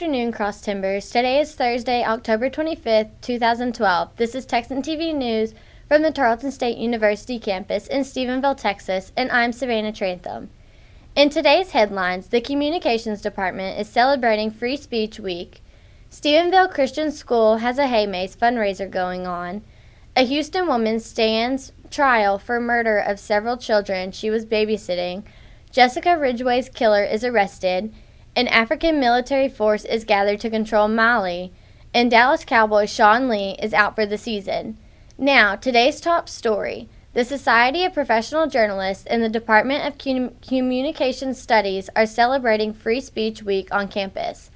afternoon, Cross Timbers. Today is Thursday, October 25th, 2012. This is Texan TV News from the Tarleton State University campus in Stephenville, Texas, and I'm Savannah Trantham. In today's headlines, the Communications Department is celebrating Free Speech Week. Stephenville Christian School has a Hay Maze fundraiser going on. A Houston woman stands trial for murder of several children she was babysitting. Jessica Ridgway's killer is arrested. An African military force is gathered to control Mali, and Dallas Cowboys Sean Lee is out for the season. Now, today's top story. The Society of Professional Journalists and the Department of Communication Studies are celebrating Free Speech Week on campus.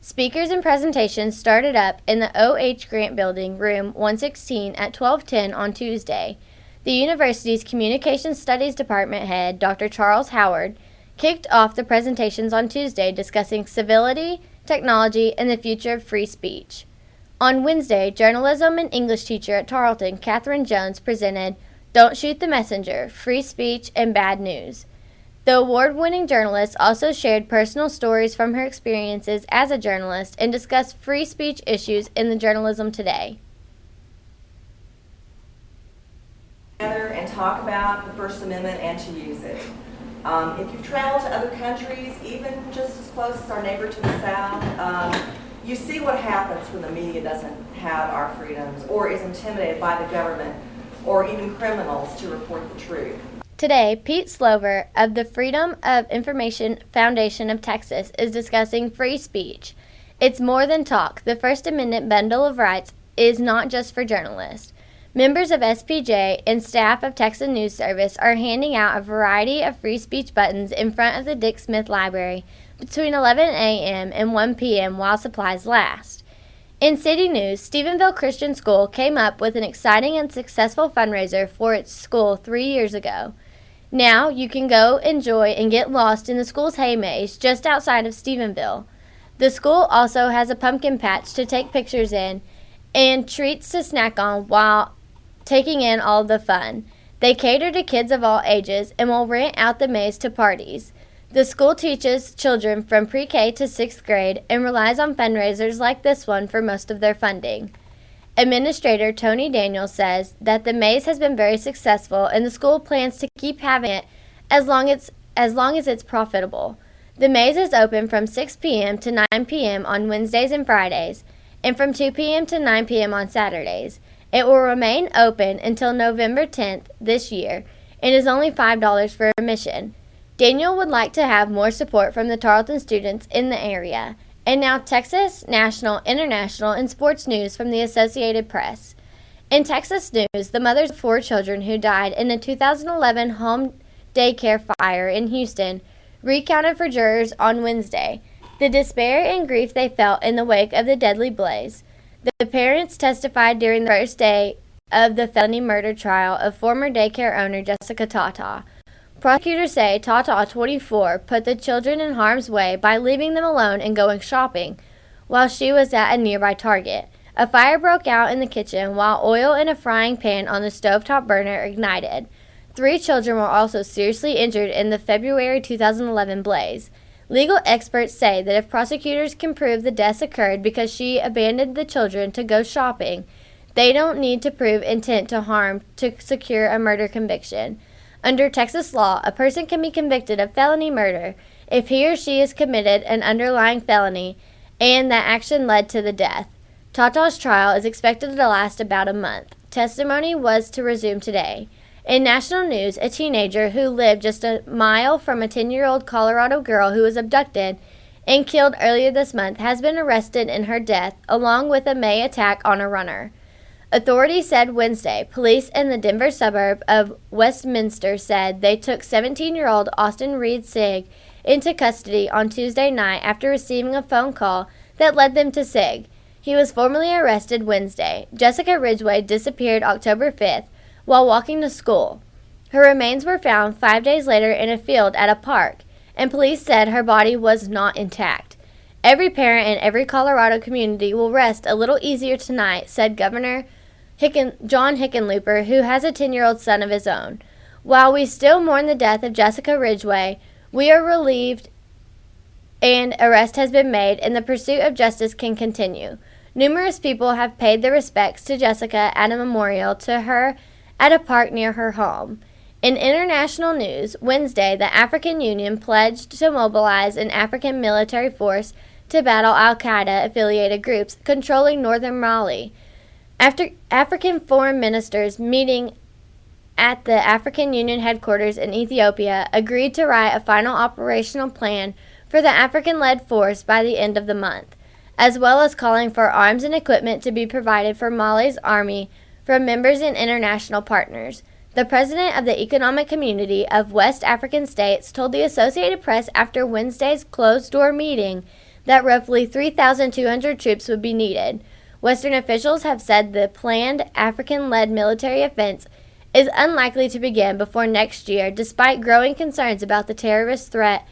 Speakers and presentations started up in the O.H. Grant Building, room 116 at 12:10 on Tuesday. The university's Communication Studies Department head, Dr. Charles Howard, kicked off the presentations on Tuesday discussing civility, technology, and the future of free speech. On Wednesday, journalism and English teacher at Tarleton, Catherine Jones, presented Don't Shoot the Messenger, Free Speech and Bad News. The award-winning journalist also shared personal stories from her experiences as a journalist and discussed free speech issues in the journalism today. Together and talk about the First Amendment and to use it. If you've traveled to other countries, even just as close as our neighbor to the south, you see what happens when the media doesn't have our freedoms or is intimidated by the government or even criminals to report the truth. Today, Pete Slover of the Freedom of Information Foundation of Texas is discussing free speech. It's more than talk. The First Amendment bundle of rights is not just for journalists. Members of SPJ and staff of Texas News Service are handing out a variety of free speech buttons in front of the Dick Smith Library between 11 a.m. and 1 p.m. while supplies last. In City News, Stephenville Christian School came up with an exciting and successful fundraiser for its school 3 years ago. Now you can go enjoy and get lost in the school's hay maze just outside of Stephenville. The school also has a pumpkin patch to take pictures in and treats to snack on while taking in all the fun. They cater to kids of all ages and will rent out the maze to parties. The school teaches children from pre-K to 6th grade and relies on fundraisers like this one for most of their funding. Administrator Tony Daniels says that the maze has been very successful and the school plans to keep having it as long as it's profitable. The maze is open from 6 p.m. to 9 p.m. on Wednesdays and Fridays and from 2 p.m. to 9 p.m. on Saturdays. It will remain open until November 10th this year and is only $5 for admission. Daniel would like to have more support from the Tarleton students in the area. And now Texas, national, international, and sports news from the Associated Press. In Texas news, the mothers of 4 children who died in a 2011 home daycare fire in Houston recounted for jurors on Wednesday the despair and grief they felt in the wake of the deadly blaze. The parents testified during the first day of the felony murder trial of former daycare owner Jessica Tata. Prosecutors say Tata, 24, put the children in harm's way by leaving them alone and going shopping while she was at a nearby Target. A fire broke out in the kitchen while oil in a frying pan on the stovetop burner ignited. 3 children were also seriously injured in the February 2011 blaze. Legal experts say that if prosecutors can prove the deaths occurred because she abandoned the children to go shopping, they don't need to prove intent to harm to secure a murder conviction. Under Texas law, a person can be convicted of felony murder if he or she has committed an underlying felony and that action led to the death. Tata's trial is expected to last about a month. Testimony was to resume today. In national news, a teenager who lived just a mile from a 10-year-old Colorado girl who was abducted and killed earlier this month has been arrested in her death, along with a May attack on a runner. Authorities said Wednesday police in the Denver suburb of Westminster said they took 17-year-old Austin Reed Sigg into custody on Tuesday night after receiving a phone call that led them to Sigg. He was formally arrested Wednesday. Jessica Ridgway disappeared October 5th while walking to school. Her remains were found 5 days later in a field at a park, and police said her body was not intact. Every parent in every Colorado community will rest a little easier tonight, said Governor John Hickenlooper, who has a 10-year-old son of his own. While we still mourn the death of Jessica Ridgway, we are relieved and arrest has been made, and the pursuit of justice can continue. Numerous people have paid their respects to Jessica at a memorial to her at a park near her home. In international news, Wednesday, the African Union pledged to mobilize an African military force to battle al-Qaeda-affiliated groups controlling northern Mali. After African foreign ministers meeting at the African Union headquarters in Ethiopia agreed to write a final operational plan for the African-led force by the end of the month, as well as calling for arms and equipment to be provided for Mali's army from members and international partners. The president of the Economic Community of West African States told the Associated Press after Wednesday's closed-door meeting that roughly 3,200 troops would be needed. Western officials have said the planned African-led military offense is unlikely to begin before next year, despite growing concerns about the terrorist threat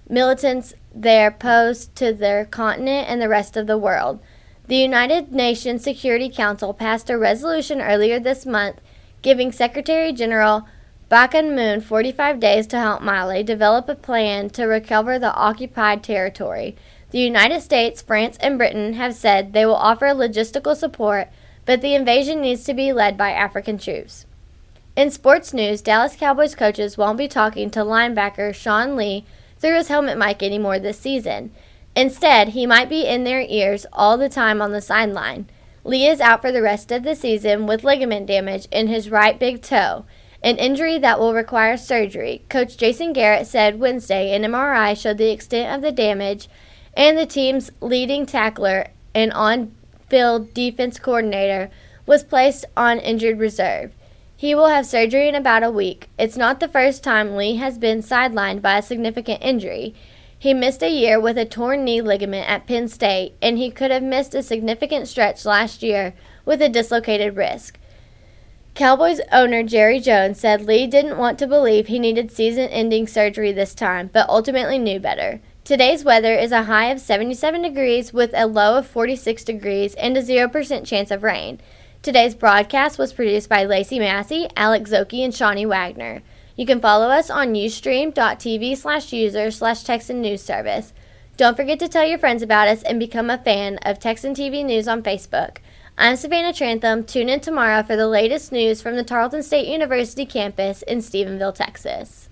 militants there pose to their continent and the rest of the world. The United Nations Security Council passed a resolution earlier this month giving Secretary General Ban Ki-moon 45 days to help Mali develop a plan to recover the occupied territory. The United States, France, and Britain have said they will offer logistical support, but the invasion needs to be led by African troops. In sports news, Dallas Cowboys coaches won't be talking to linebacker Sean Lee through his helmet mic anymore this season. Instead, he might be in their ears all the time on the sideline. Lee is out for the rest of the season with ligament damage in his right big toe, an injury that will require surgery. Coach Jason Garrett said Wednesday an MRI showed the extent of the damage, and the team's leading tackler and on-field defense coordinator was placed on injured reserve. He will have surgery in about a week. It's not the first time Lee has been sidelined by a significant injury. He missed a year with a torn knee ligament at Penn State, and he could have missed a significant stretch last year with a dislocated wrist. Cowboys owner Jerry Jones said Lee didn't want to believe he needed season-ending surgery this time, but ultimately knew better. Today's weather is a high of 77 degrees with a low of 46 degrees and a 0% chance of rain. Today's broadcast was produced by Lacey Massey, Alex Zoki, and Shawnee Wagner. You can follow us on ustream.tv/user/Texan News Service. Don't forget to tell your friends about us and become a fan of Texan TV News on Facebook. I'm Savannah Trantham. Tune in tomorrow for the latest news from the Tarleton State University campus in Stephenville, Texas.